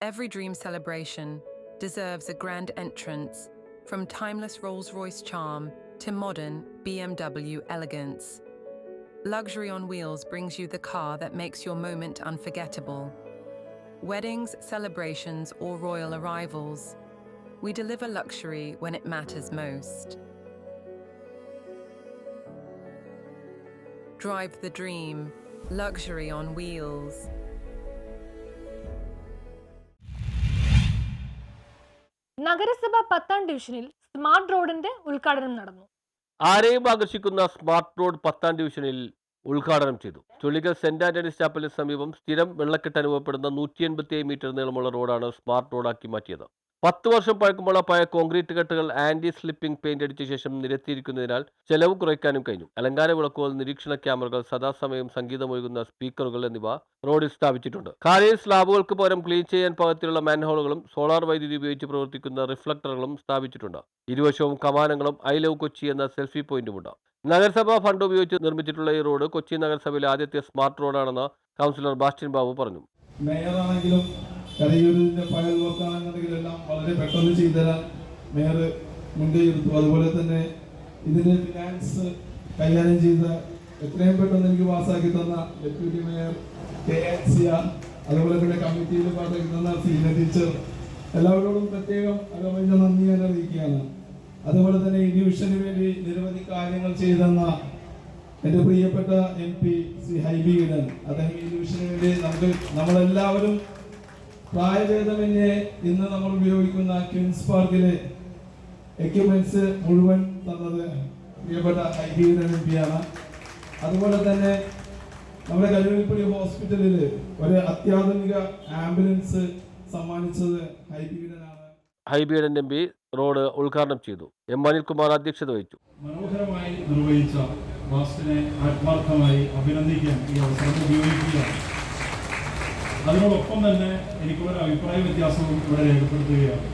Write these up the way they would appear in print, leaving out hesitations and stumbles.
Every dream celebration deserves a grand entrance, from timeless Rolls-Royce charm to modern BMW elegance. Luxury on Wheels brings you the car that makes your moment unforgettable. Weddings, celebrations, or royal arrivals, we deliver luxury when it matters most. Drive the dream, luxury on wheels. നഗരസഭ 10ാം ഡിവിഷനിൽ smart റോഡിന്റെ ഉദ്ഘാടനം നടന്നു. ആരെയും ആകർഷിക്കുന്ന smart road 10ാം ഡിവിഷനിൽ ഉദ്ഘാടനം ചെയ്തു. ചുള്ളിക്കൽ സെന്റ് ആന്റണീസ് ചാപ്പലിന് സമീപം സ്ഥിരം വെള്ളക്കെട്ട് അനുഭവപ്പെടുന്ന 187 മീറ്റർ നീളമുള്ള റോഡാണ് സ്മാർട്ട് റോഡാക്കി മാറ്റിയത്. 10 വർഷം പഴക്കമുള്ള പഴയ കോൺക്രീറ്റ് കെട്ടുകൾ ആന്റി സ്ലിപ്പിംഗ് പെയിന്റ് അടിച്ച ശേഷം നിരത്തിയിരിക്കുന്നതിനാൽ ചെലവ് കുറയ്ക്കാനും കഴിഞ്ഞു. അലങ്കാര വിളക്കുകൾ, നിരീക്ഷണ ക്യാമറകൾ, സദാസമയം സംഗീതമൊഴുകുന്ന സ്പീക്കറുകൾ എന്നിവ റോഡിൽ സ്ഥാപിച്ചിട്ടുണ്ട്. കാലിൽ സ്ലാബുകൾക്ക് പകരം ക്ലീൻ ചെയ്യാൻ പാകത്തിലുള്ള മാൻഹോളുകളും സോളാർ വൈദ്യുതി ഉപയോഗിച്ച് പ്രവർത്തിക്കുന്ന റിഫ്ലക്ടറുകളും സ്ഥാപിച്ചിട്ടുണ്ട്. ഇരുവശവും കമാനങ്ങളും ഐ ലവ് കൊച്ചി എന്ന സെൽഫി പോയിന്റുമുണ്ട്. നഗരസഭാ ഫണ്ട് ഉപയോഗിച്ച് നിർമ്മിച്ചിട്ടുള്ള ഈ റോഡ് കൊച്ചി നഗരസഭയിലെ ആദ്യത്തെ സ്മാർട്ട് റോഡാണെന്ന് കൗൺസിലർ ബാസ്റ്റിൻ ബാബു പറഞ്ഞു. മേയറാണെങ്കിലും കരയൂരിന്റെ ഫയൽ വർക്കാണെന്നുണ്ടെങ്കിലും എല്ലാം വളരെ പെട്ടെന്ന് ചെയ്തുതരാൻ മേയർ മുൻകൈ എടുത്തു. അതുപോലെ തന്നെ ഇതിന്റെ ഫിനാൻസ് കൈകാര്യം ചെയ്ത എത്രയും പെട്ടെന്ന് എനിക്ക് പാസ്സാക്കി തന്ന ഡെപ്യൂട്ടി മേയർ KHCR, അതുപോലെ തന്നെ കമ്മിറ്റിയിൽ പാസ്സാക്കി തന്ന സീനിയർ ടീച്ചർ, എല്ലാവരോടും പ്രത്യേകം അകമഴിഞ്ഞ നന്ദി ഞാൻ അറിയിക്കുകയാണ്. അതുപോലെ തന്നെ ഈ ഡിവിഷന് വേണ്ടി നിരവധി കാര്യങ്ങൾ ചെയ്തെന്ന എൻ്റെ പ്രിയപ്പെട്ട MP ശ്രീ ഹൈബി ഈഡൻ, അദ്ദേഹം ഈ ഡിവിഷന് വേണ്ടി നമ്മളെല്ലാവരും പ്രായഭേദമന്യേ ഇന്ന് നമ്മൾ ഉപയോഗിക്കുന്ന ക്വീൻസ് പാർക്കിലെ എക്യുപ്മെന്റ്സ് മുഴുവൻ തന്നത് പ്രിയപ്പെട്ട ഹൈബി ഈഡൻ MP ആണ്. അതുപോലെ തന്നെ നമ്മുടെ കരുവൽപ്പടി ഹോസ്പിറ്റലിൽ ഒരു അത്യാധുനിക ആംബുലൻസ് സമ്മാനിച്ചത് ഹൈബി ഈഡനാണ്. ഹൈബി ഈഡൻ MP റോഡ് ഉദ്ഘാടനം ചെയ്തു. M. അനിൽകുമാർ അധ്യക്ഷത വഹിച്ചു. മനോഹരമായി നിർവഹിച്ച വാസ്റ്റിനെ ആത്മാർത്ഥമായി അഭിനന്ദിക്കാൻ ഈ അവസരം ഉപയോഗിക്കുക. അതിനോടൊപ്പം തന്നെ എനിക്കൊരു അഭിപ്രായ വ്യത്യാസവും ഇവിടെ രേഖപ്പെടുത്തുകയാണ്.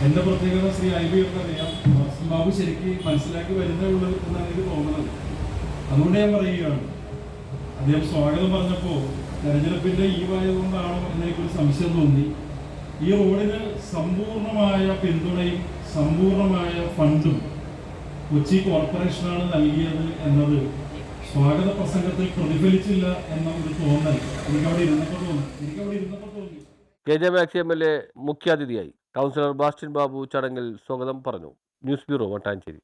എൻ്റെ പ്രത്യേകത ശ്രീ ഹൈബി അറിയാം, ബാബു ശരിക്ക് മനസ്സിലാക്കി വരുന്നേ ഉള്ളൂ എന്നാണ് എനിക്ക് തോന്നുന്നത്. അതുകൊണ്ട് ഞാൻ പറയുകയാണ്, അദ്ദേഹം സ്വാഗതം പറഞ്ഞപ്പോൾ തെരഞ്ഞെടുപ്പിൻ്റെ ഈവായതുകൊണ്ടാണോ എന്നെനിക്കൊരു സംശയം തോന്നി. ഈ റോഡിന് സമ്പൂർണമായ പിന്തുണയും സമ്പൂർണമായ ഫണ്ടും കൊച്ചി കോർപ്പറേഷനാണ് നൽകിയത് എന്നത് സ്വാഗത പ്രസംഗത്തിൽ പ്രതിഫലിച്ചില്ല എന്ന ഒരു തോന്നൽ എനിക്കവിടെ ഇരുന്നപ്പോൾ തോന്നി. KJ മാക്സി MLA മുഖ്യാതിഥിയായി. കൗൺസിലർ ബാസ്റ്റിൻ ബാബു ചടങ്ങിൽ സ്വാഗതം പറഞ്ഞു. News bureau, Mattancherry.